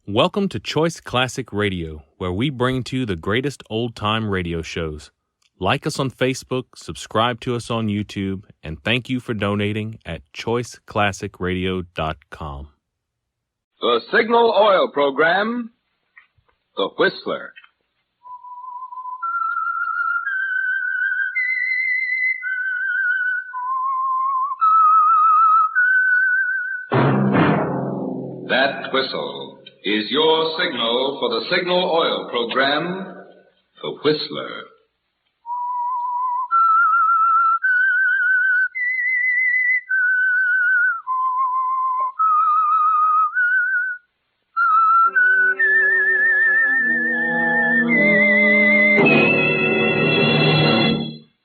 Welcome to Choice Classic Radio, where we bring to you the greatest old-time radio shows. Like us on Facebook, subscribe to us on YouTube, and thank you for donating at choiceclassicradio.com. The Signal Oil Program, The Whistler. That whistle is your signal for the Signal Oil Program, The Whistler.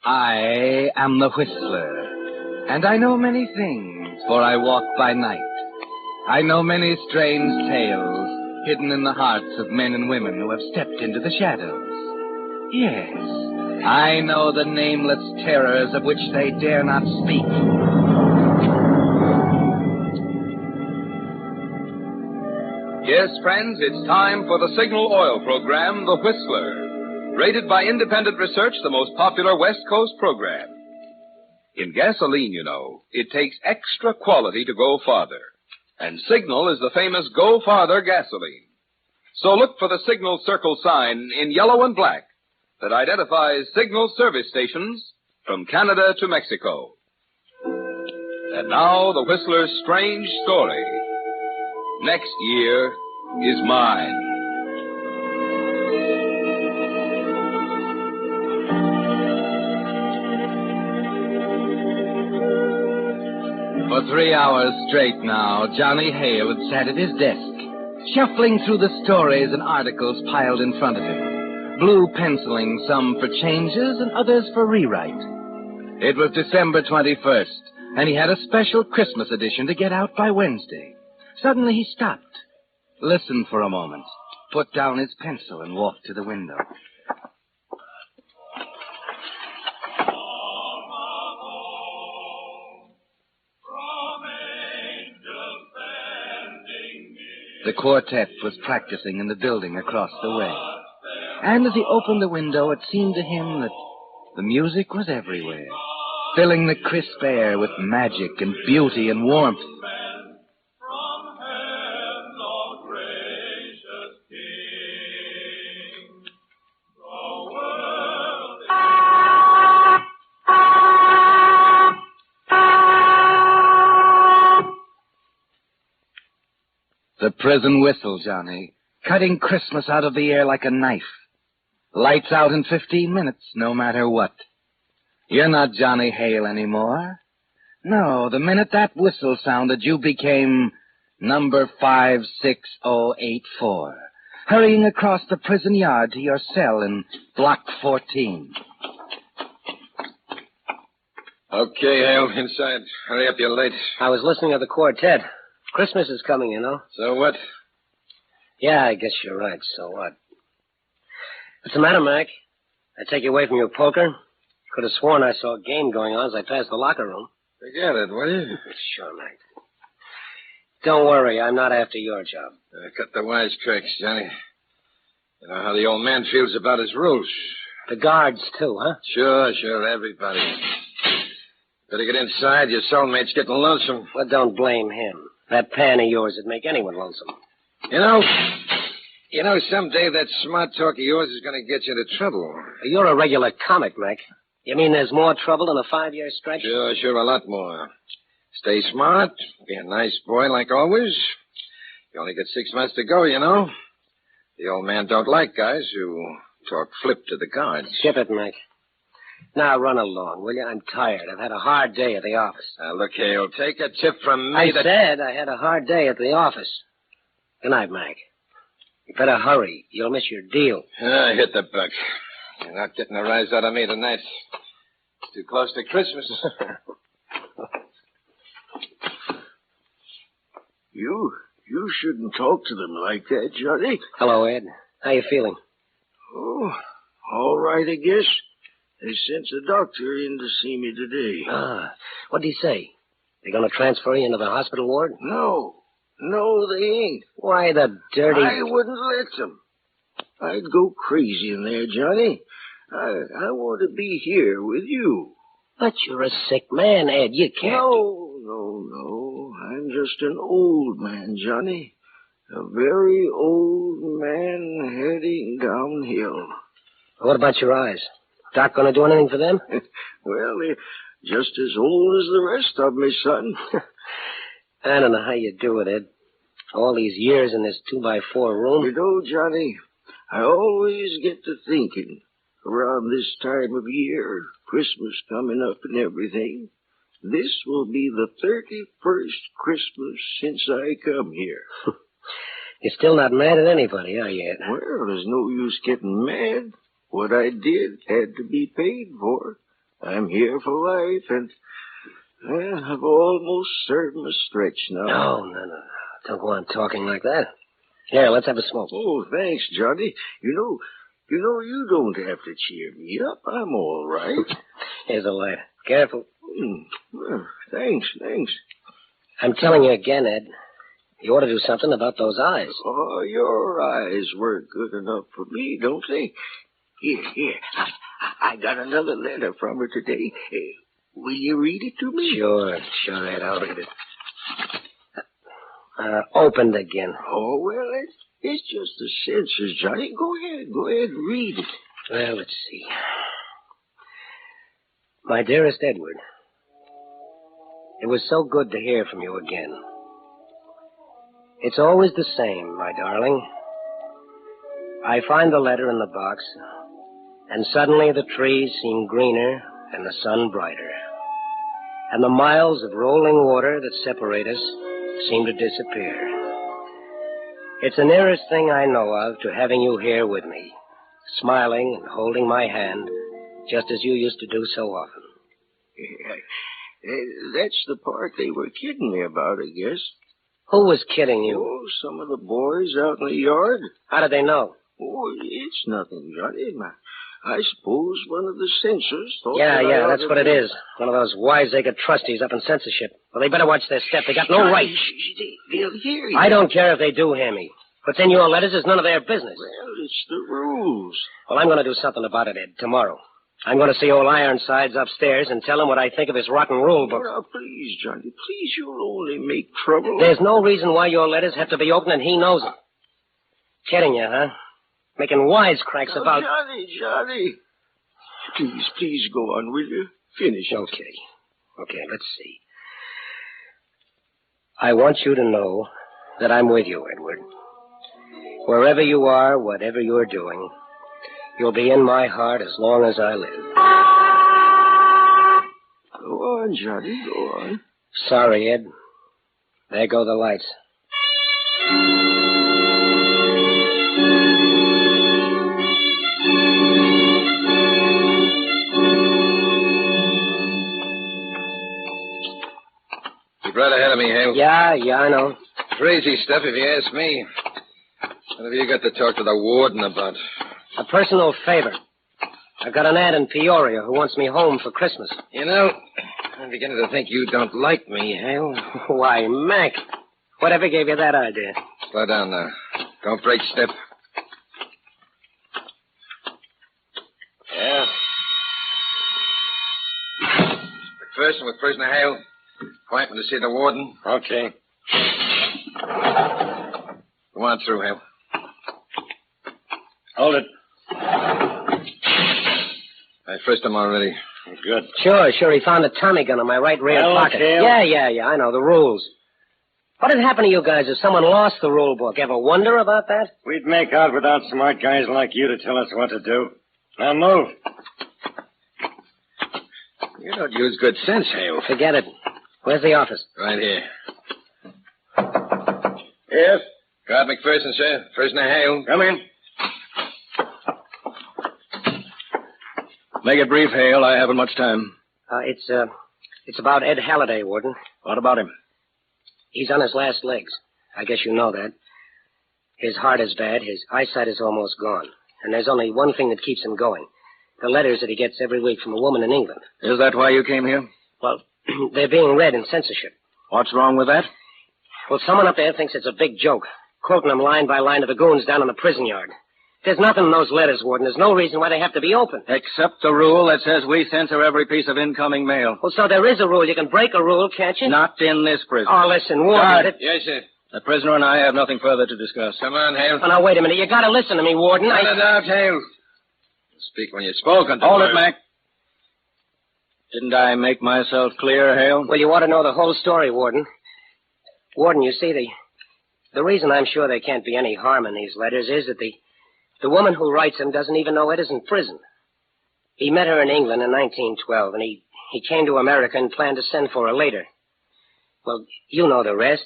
I am the Whistler, and I know many things, for I walk by night. I know many strange tales hidden in the hearts of men and women who have stepped into the shadows. Yes, I know the nameless terrors of which they dare not speak. Yes, friends, it's time for the Signal Oil Program, The Whistler. Rated by independent research, the most popular West Coast program. In gasoline, you know, it takes extra quality to go farther. And Signal is the famous Go Farther gasoline. So look for the Signal Circle sign in yellow and black that identifies Signal service stations from Canada to Mexico. And now, the Whistler's strange story. Next year is mine. For 3 hours straight now, Johnny Hale had sat at his desk, shuffling through the stories and articles piled in front of him, blue penciling some for changes and others for rewrite. It was December 21st, and he had a special Christmas edition to get out by Wednesday. Suddenly he stopped, listened for a moment, put down his pencil, and walked to the window. The quartet was practicing in the building across the way. And as he opened the window, it seemed to him that the music was everywhere, filling the crisp air with magic and beauty and warmth. The prison whistle, Johnny, cutting Christmas out of the air like a knife. Lights out in 15 minutes, no matter what. You're not Johnny Hale anymore. No, the minute that whistle sounded, you became number 56084, hurrying across the prison yard to your cell in block 14. Okay, Hale, inside. Hurry up, you're late. I was listening to the quartet. Christmas is coming, you know. So what? Yeah, I guess you're right. So what? What's the matter, Mac? I take you away from your poker? Could have sworn I saw a game going on as I passed the locker room. Forget it, will you? Sure, Mac. Don't worry, I'm not after your job. Cut the wisecracks, Johnny. You know how the old man feels about his rules. The guards, too, huh? Sure, everybody. Better get inside. Your cellmate's getting lonesome. Well, don't blame him. That pan of yours would make anyone lonesome. You know, someday that smart talk of yours is going to get you into trouble. You're a regular comic, Mac. You mean there's more trouble than a 5-year stretch? Sure, a lot more. Stay smart. Be a nice boy like always. You only got 6 months to go, you know. The old man don't like guys who talk flip to the guards. Skip it, Mac. Now run along, will you? I'm tired. I've had a hard day at the office. Now, look, Hale, take a tip from me. I said I had a hard day at the office. Good night, Mac. You better hurry. You'll miss your deal. Hit the buck. You're not getting a rise out of me tonight. It's too close to Christmas. You shouldn't talk to them like that, Johnny. Hello, Ed. How you feeling? Oh, all right, I guess. They sent the doctor in to see me today. What did he say? They going to transfer you into the hospital ward? No. No, they ain't. Why, the dirty... I wouldn't let them. I'd go crazy in there, Johnny. I want to be here with you. But you're a sick man, Ed. You can't... No. I'm just an old man, Johnny. A very old man heading downhill. What about your eyes? Doc gonna do anything for them? Well, they're just as old as the rest of me, son. I don't know how you do it, Ed. All these years in this 2x4 room. You know, Johnny, I always get to thinking, around this time of year, Christmas coming up and everything, this will be the 31st Christmas since I come here. You're still not mad at anybody, are you, Ed? Well, there's no use getting mad. What I did had to be paid for. I'm here for life, and I've almost served my stretch now. No. Don't go on talking like that. Here, let's have a smoke. Oh, thanks, Johnny. You know, you don't have to cheer me up. I'm all right. Here's a light. Careful. Well, thanks. I'm telling you again, Ed. You ought to do something about those eyes. Oh, your eyes weren't good enough for me, don't they? Here. I got another letter from her today. Will you read it to me? Sure, Ed. I'll read it. Opened again. Oh, well, it's just the censors, Johnny. Go ahead, read it. Well, let's see. My dearest Edward, it was so good to hear from you again. It's always the same, my darling. I find the letter in the box, and suddenly the trees seem greener and the sun brighter. And the miles of rolling water that separate us seem to disappear. It's the nearest thing I know of to having you here with me, smiling and holding my hand, just as you used to do so often. That's the part they were kidding me about, I guess. Who was kidding you? Oh, some of the boys out in the yard. How did they know? Oh, it's nothing, Johnny. I suppose one of the censors thought... Yeah, that's what it is. One of those wiseacre trustees up in censorship. Well, they better watch their step. They got no right. They'll hear you. I don't care if they do hear me. What's in your letters is none of their business. Well, it's the rules. Well, I'm going to do something about it, Ed, tomorrow. I'm going to see old Ironsides upstairs and tell him what I think of his rotten rule book. Oh, now, please, Johnny, please, you'll only make trouble. There's no reason why your letters have to be open, and he knows it. Kidding you, huh? Making wisecracks about... Johnny. Please go on, will you? Finish it. Okay, let's see. I want you to know that I'm with you, Edward. Wherever you are, whatever you're doing, you'll be in my heart as long as I live. Go on, Johnny, go on. Sorry, Ed. There go the lights. Keep right ahead of me, Hale. Yeah, I know. Crazy stuff, if you ask me. What have you got to talk to the warden about? A personal favor. I've got an ad in Peoria who wants me home for Christmas. You know, I'm beginning to think you don't like me, Hale. Why, Mac, whatever gave you that idea? Slow down now. Don't break step. Yeah. McPherson with prisoner Hale. Appointment to see the warden. Okay. Go on through, Hale. Hold it. I frisked him already. Good. Sure. He found a Tommy gun in my right rear pocket. Hale. Yeah, I know, the rules. What had happened to you guys if someone lost the rule book? Ever wonder about that? We'd make out without smart guys like you to tell us what to do. Now move. You don't use good sense, Hale. Forget it. Where's the office? Right here. Yes? Guard McPherson, sir. Prisoner Hale. Come in. Make it brief, Hale. I haven't much time. It's about Ed Halliday, Warden. What about him? He's on his last legs. I guess you know that. His heart is bad. His eyesight is almost gone. And there's only one thing that keeps him going. The letters that he gets every week from a woman in England. Is that why you came here? Well, they're being read in censorship. What's wrong with that? Well, someone up there thinks it's a big joke, quoting them line by line to the goons down in the prison yard. There's nothing in those letters, Warden. There's no reason why they have to be open. Except the rule that says we censor every piece of incoming mail. Well, so there is a rule. You can break a rule, can't you? Not in this prison. Oh, listen, Warden. Guard. Yes, sir. The prisoner and I have nothing further to discuss. Come on, Hale. Oh, now, wait a minute. You gotta listen to me, Warden. Cut it out, Hale. Speak when you're spoken to. Hold it, Mac. Didn't I make myself clear, Hale? Well, you ought to know the whole story, Warden. Warden, you see, the reason I'm sure there can't be any harm in these letters is that the woman who writes them doesn't even know Ed is in prison. He met her in England in 1912, and he came to America and planned to send for her later. Well, you know the rest.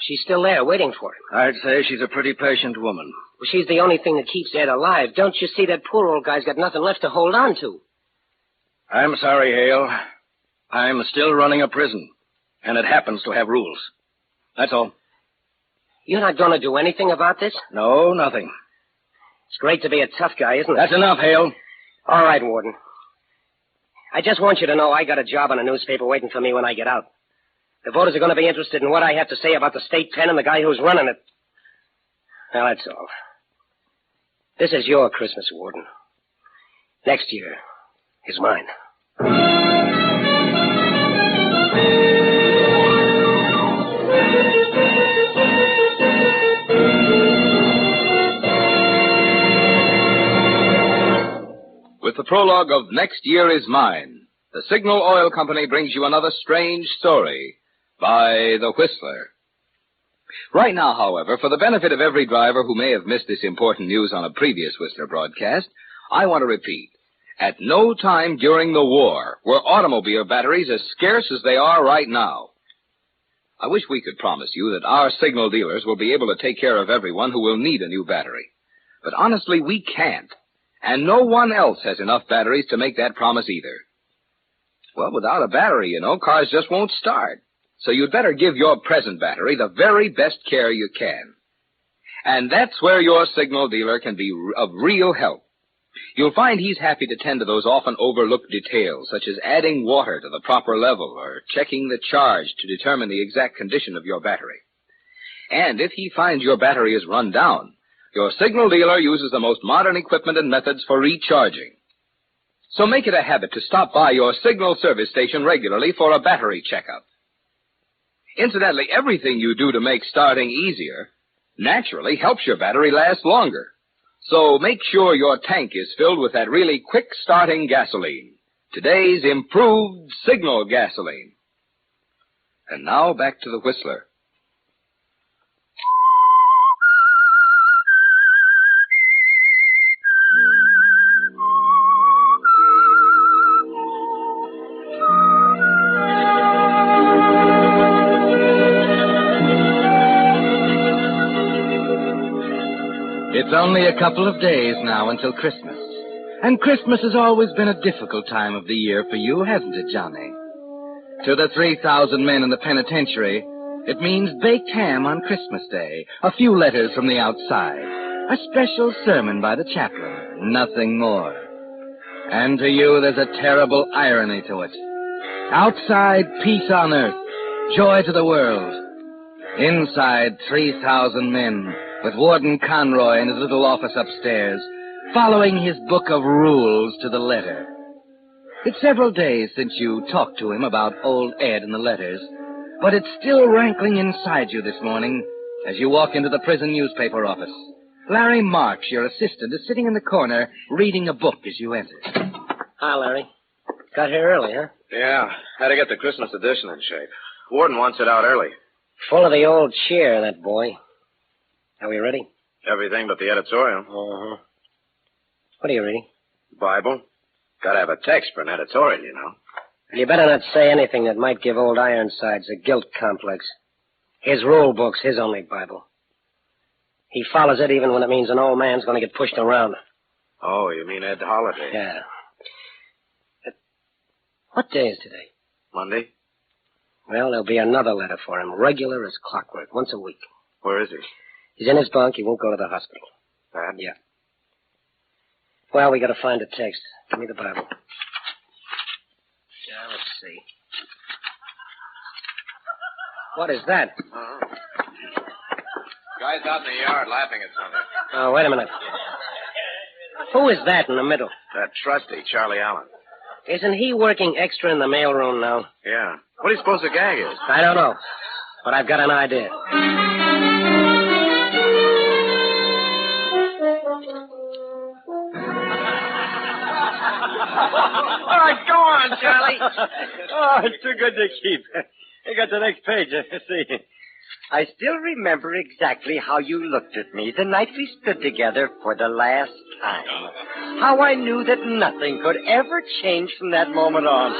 She's still there, waiting for him. I'd say she's a pretty patient woman. Well, she's the only thing that keeps Ed alive. Don't you see that poor old guy's got nothing left to hold on to? I'm sorry, Hale. I'm still running a prison, and it happens to have rules. That's all. You're not going to do anything about this? No, nothing. It's great to be a tough guy, isn't it? That's enough, Hale. All right, Warden. I just want you to know I got a job on a newspaper waiting for me when I get out. The voters are going to be interested in what I have to say about the state pen and the guy who's running it. Well, that's all. This is your Christmas, Warden. Next year is mine. With the prologue of Next Year Is Mine, the Signal Oil Company brings you another strange story by The Whistler. Right now, however, for the benefit of every driver who may have missed this important news on a previous Whistler broadcast, I want to repeat. At no time during the war were automobile batteries as scarce as they are right now. I wish we could promise you that our signal dealers will be able to take care of everyone who will need a new battery. But honestly, we can't. And no one else has enough batteries to make that promise either. Well, without a battery, cars just won't start. So you'd better give your present battery the very best care you can. And that's where your signal dealer can be of real help. You'll find he's happy to tend to those often overlooked details, such as adding water to the proper level or checking the charge to determine the exact condition of your battery. And if he finds your battery is run down, your signal dealer uses the most modern equipment and methods for recharging. So make it a habit to stop by your signal service station regularly for a battery checkup. Incidentally, everything you do to make starting easier naturally helps your battery last longer. So make sure your tank is filled with that really quick-starting gasoline, today's improved Signal gasoline. And now back to the Whistler. It's only a couple of days now until Christmas. And Christmas has always been a difficult time of the year for you, hasn't it, Johnny? To the 3,000 men in the penitentiary, it means baked ham on Christmas Day, a few letters from the outside, a special sermon by the chaplain, nothing more. And to you, there's a terrible irony to it. Outside, peace on earth, joy to the world. Inside, 3,000 men, with Warden Conroy in his little office upstairs, following his book of rules to the letter. It's several days since you talked to him about old Ed and the letters, but it's still rankling inside you this morning as you walk into the prison newspaper office. Larry Marks, your assistant, is sitting in the corner reading a book as you enter. Hi, Larry. Got here early, huh? Yeah, had to get the Christmas edition in shape. Warden wants it out early. Full of the old cheer, that boy. Are we ready? Everything but the editorial. Uh-huh. What are you reading? Bible. Gotta have a text for an editorial, you know. You better not say anything that might give old Ironsides a guilt complex. His rule book's his only Bible. He follows it even when it means an old man's going to get pushed around. Oh, you mean Ed Holiday? Yeah. What day is today? Monday? Well, there'll be another letter for him, regular as clockwork, once a week. Where is he? He's in his bunk. He won't go to the hospital. Bad? Yeah. Well, we got to find a text. Give me the Bible. Yeah, let's see. What is that? Guy's out in the yard laughing at something. Oh, wait a minute. Who is that in the middle? That trustee, Charlie Allen. Isn't he working extra in the mailroom now? Yeah. What do you suppose the gag is? I don't know, but I've got an idea. All right, go on, Charlie. Oh, it's too good to keep. I got the next page. See. I still remember exactly how you looked at me the night we stood together for the last time. How I knew that nothing could ever change from that moment on.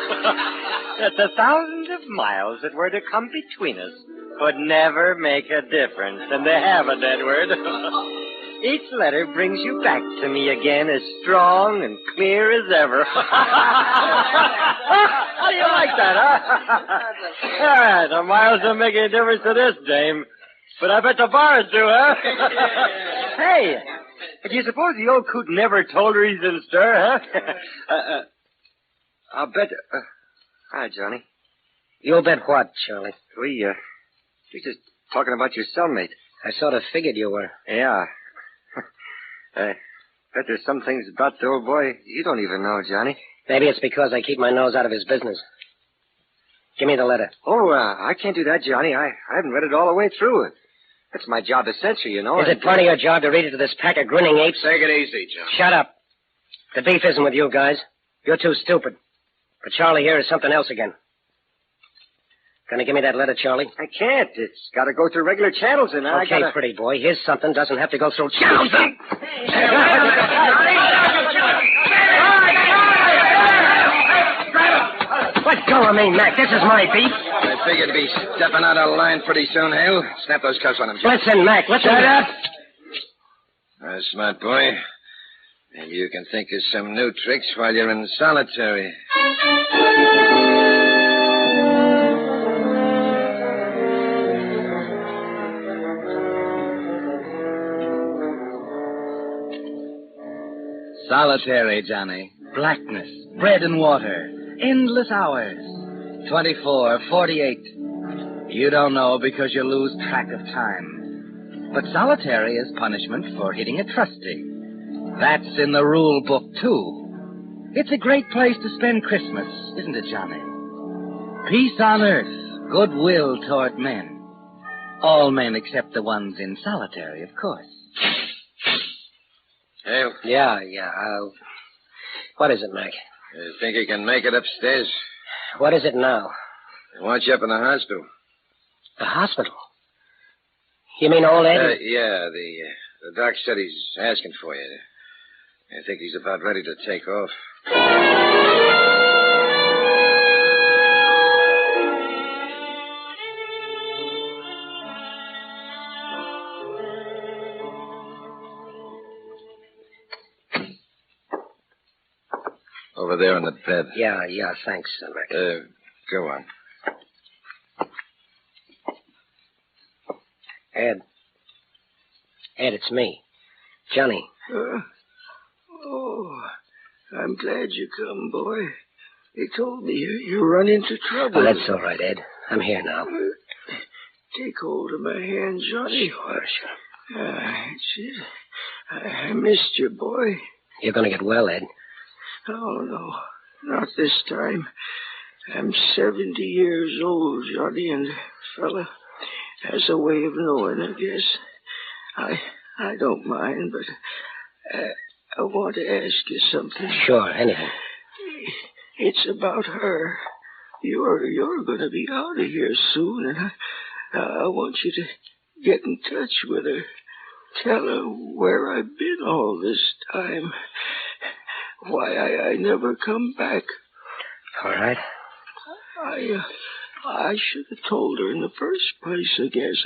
That the thousands of miles that were to come between us could never make a difference. And they haven't, Edward. Each letter brings you back to me again as strong and clear as ever. How do you like that, huh? All right, the miles don't make any difference to this dame. But I bet the bars do, huh? Hey, do you suppose the old coot never told her he's in stir, huh? I'll bet... hi, Johnny. You'll bet what, Charlie? We're just talking about your cellmate. I sort of figured you were. Yeah. I bet there's some things about the old boy you don't even know, Johnny. Maybe it's because I keep my nose out of his business. Give me the letter. Oh, I can't do that, Johnny. I haven't read it all the way through. It's my job to censor, you know. Is it part of your job to read it to this pack of grinning apes? Take it easy, John. Shut up. The beef isn't with you guys. You're too stupid. But Charlie here is something else again. Gonna give me that letter, Charlie? I can't. It's got to go through regular channels, and I Okay, gotta... pretty boy. Here's something doesn't have to go through channels. Let go of me, Mac. This is my beef. I figured to be stepping out of line pretty soon, Hale. Snap those cuffs on him, John. Listen, Mac. Listen. Shut up! Smart boy. Maybe you can think of some new tricks while you're in solitary. Solitary, Johnny. Blackness, bread and water, endless hours. 24, 48. You don't know because you lose track of time. But solitary is punishment for hitting a trustee. That's in the rule book, too. It's a great place to spend Christmas, isn't it, Johnny? Peace on earth, goodwill toward men. All men except the ones in solitary, of course. Hale? Yeah. What is it, Mac? You think you can make it upstairs? What is it now? They want you up in the hospital. The hospital? You mean old Eddie? Yeah, the doc said he's asking for you. I think he's about ready to take off. Over there on the bed. Yeah, thanks, Mac. Go on. Ed, it's me. Johnny. I'm glad you come, boy. They told me you run into trouble. Oh, that's all right, Ed. I'm here now. Take hold of my hand, Johnny. Sure. That's it. I missed you, boy. You're going to get well, Ed. Oh, no. Not this time. I'm 70 years old, Johnny, and a fella has a way of knowing, I guess. I don't mind, but I want to ask you something. Sure, anything. It's about her. You're going to be out of here soon, and I want you to get in touch with her. Tell her where I've been all this time. Why I never come back. All right. I should have told her in the first place, I guess.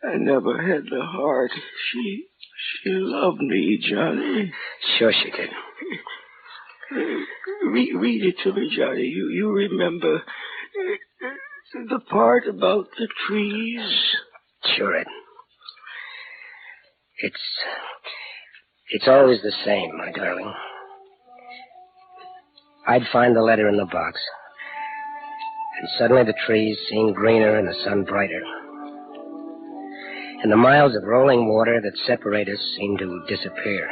I never had the heart. She loved me, Johnny. Sure she did. Read it to me, Johnny. You remember the part about the trees? Sure, Ed. It's always the same, my darling. I'd find the letter in the box. And suddenly the trees seemed greener and the sun brighter. and the miles of rolling water that separate us seem to disappear.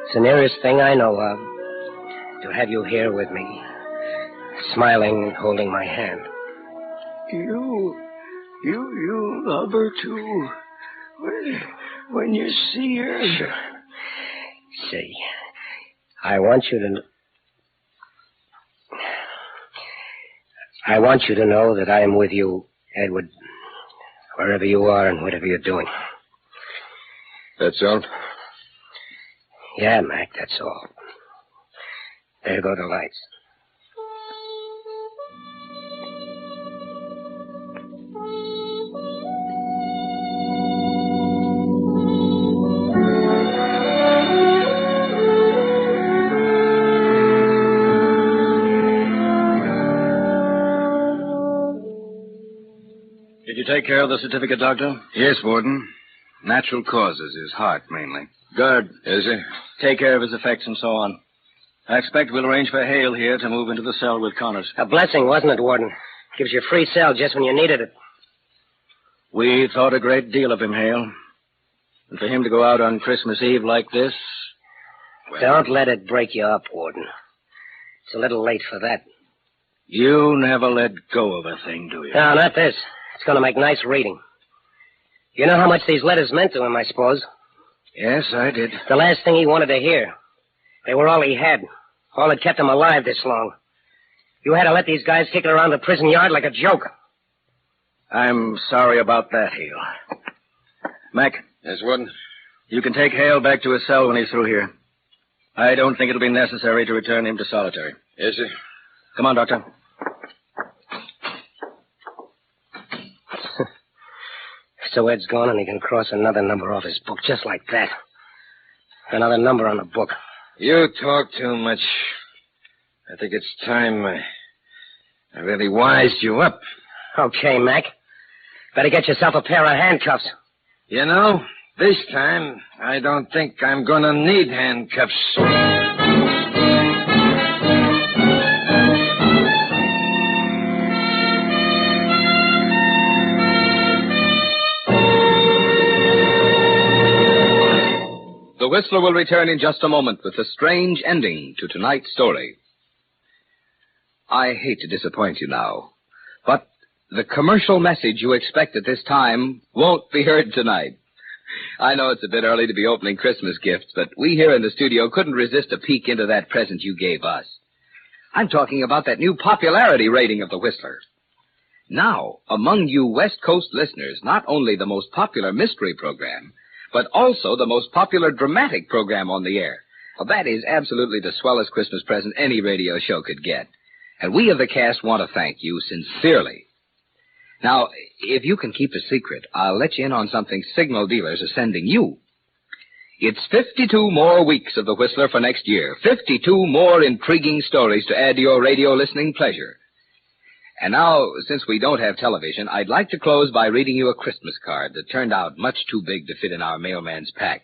It's the nearest thing I know of to have you here with me, smiling and holding my hand. You love her too. When you see her. Sure. See, I want you to know that I am with you, Edward, wherever you are and whatever you're doing. That's all? Yeah, Mac, that's all. There go the lights. Did you take care of the certificate, Doctor? Yes, Warden. Natural causes, his heart mainly. Good. Is he? Take care of his effects and so on. I expect we'll arrange for Hale here to move into the cell with Connors. A blessing, wasn't it, Warden? Gives you a free cell just when you needed it. We thought a great deal of him, Hale. And for him to go out on Christmas Eve like this... Well, don't let it break you up, Warden. It's a little late for that. You never let go of a thing, do you? No, not this. It's going to make nice reading. You know how much these letters meant to him, I suppose. Yes, I did. The last thing he wanted to hear. They were all he had. All that kept him alive this long. You had to let these guys kick it around the prison yard like a joke. I'm sorry about that, Hale. Mac. Yes, Warden? You can take Hale back to his cell when he's through here. I don't think it'll be necessary to return him to solitary. Yes, sir. Come on, Doctor. So Ed's gone and he can cross another number off his book just like that. Another number on the book. You talk too much. I think it's time I really wised you up. Okay, Mac. Better get yourself a pair of handcuffs. You know, this time, I don't think I'm gonna need handcuffs. The Whistler will return in just a moment with a strange ending to tonight's story. I hate to disappoint you now, but the commercial message you expect at this time won't be heard tonight. I know it's a bit early to be opening Christmas gifts, but we here in the studio couldn't resist a peek into that present you gave us. I'm talking about that new popularity rating of the Whistler. Now, among you West Coast listeners, not only the most popular mystery program, but also the most popular dramatic program on the air. Well, that is absolutely the swellest Christmas present any radio show could get. And we of the cast want to thank you sincerely. Now, if you can keep a secret, I'll let you in on something signal dealers are sending you. It's 52 more weeks of the Whistler for next year. 52 more intriguing stories to add to your radio listening pleasure. And now, since we don't have television, I'd like to close by reading you a Christmas card that turned out much too big to fit in our mailman's pack.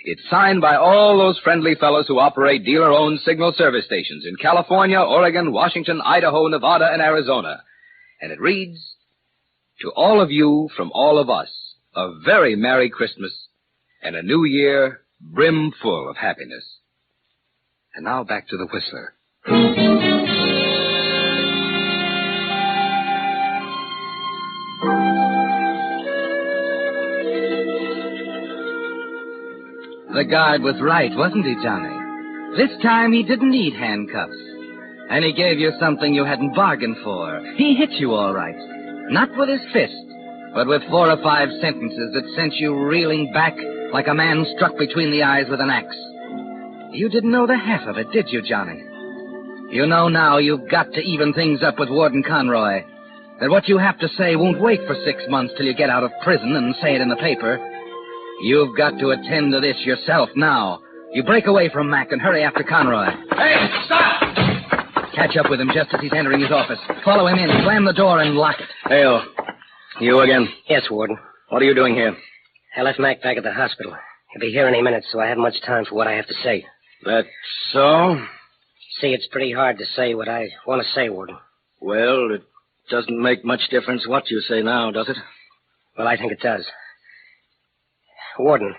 It's signed by all those friendly fellows who operate dealer-owned signal service stations in California, Oregon, Washington, Idaho, Nevada, and Arizona. And it reads, "To all of you from all of us, a very Merry Christmas and a New Year brimful of happiness." And now back to the Whistler. The guard was right, wasn't he, Johnny? This time he didn't need handcuffs. And he gave you something you hadn't bargained for. He hit you all right. Not with his fist, but with 4 or 5 sentences that sent you reeling back like a man struck between the eyes with an axe. You didn't know the half of it, did you, Johnny? You know now you've got to even things up with Warden Conroy. That what you have to say won't wait for 6 months till you get out of prison and say it in the paper. You've got to attend to this yourself now. You break away from Mac and hurry after Conroy. Hey, stop! Catch up with him just as he's entering his office. Follow him in, slam the door, and lock it. Hale, you again? Yes, Warden. What are you doing here? I left Mac back at the hospital. He'll be here any minute, so I haven't much time for what I have to say. That's so? See, it's pretty hard to say what I want to say, Warden. Well, it doesn't make much difference what you say now, does it? Well, I think it does. Warden,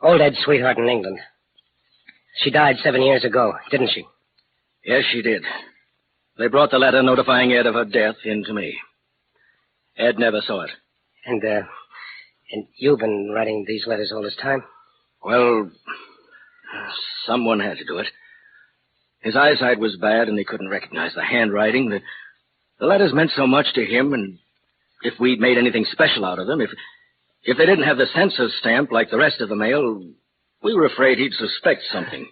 old Ed's sweetheart in England. She died 7 years ago, didn't she? Yes, she did. They brought the letter notifying Ed of her death in to me. Ed never saw it. And you've been writing these letters all this time? Well, someone had to do it. His eyesight was bad, and he couldn't recognize the handwriting. The letters meant so much to him, and if we'd made anything special out of them, if they didn't have the census stamp like the rest of the mail, we were afraid he'd suspect something.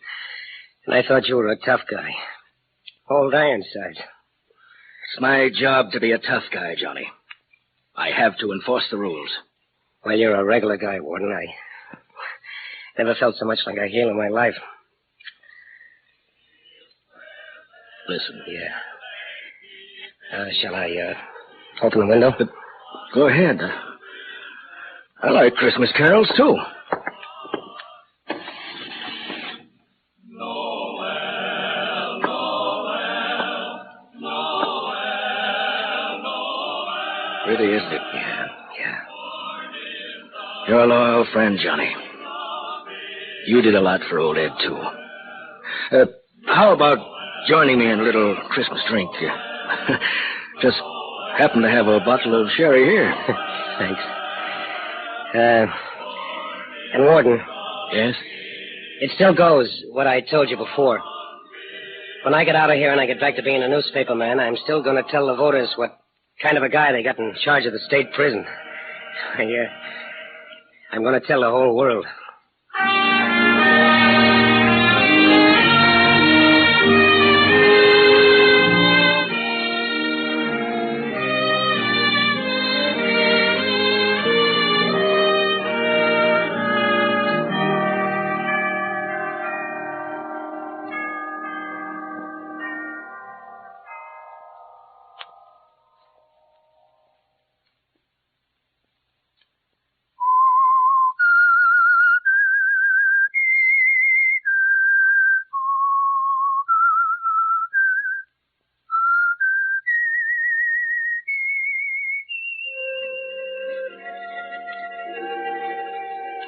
And I thought you were a tough guy. Old Ironsides. It's my job to be a tough guy, Johnny. I have to enforce the rules. Well, you're a regular guy, Warden. I never felt so much like a heel in my life. Listen. Yeah. Shall I open the window? Go ahead. I like Christmas carols, too. Pretty, isn't it? Yeah. You're a loyal friend, Johnny. You did a lot for old Ed, too. How about joining me in a little Christmas drink? Just happen to have a bottle of sherry here. Thanks. And Warden. Yes? It still goes, what I told you before. When I get out of here and I get back to being a newspaper man, I'm still going to tell the voters what kind of a guy they got in charge of the state prison. I'm going to tell the whole world.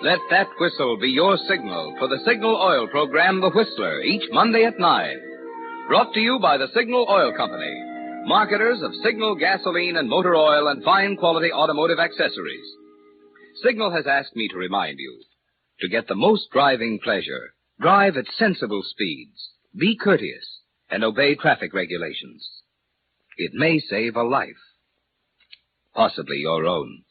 Let that whistle be your signal for the Signal Oil program, The Whistler, each Monday at 9. Brought to you by the Signal Oil Company, marketers of Signal gasoline and motor oil and fine quality automotive accessories. Signal has asked me to remind you, to get the most driving pleasure, drive at sensible speeds, be courteous, and obey traffic regulations. It may save a life, possibly your own.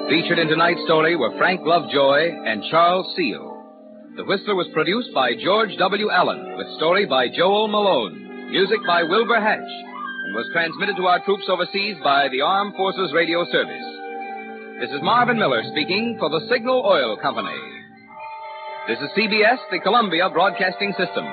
Featured in tonight's story were Frank Lovejoy and Charles Seal. The Whistler was produced by George W. Allen, with story by Joel Malone, music by Wilbur Hatch, and was transmitted to our troops overseas by the Armed Forces Radio Service. This is Marvin Miller speaking for the Signal Oil Company. This is CBS, the Columbia Broadcasting System.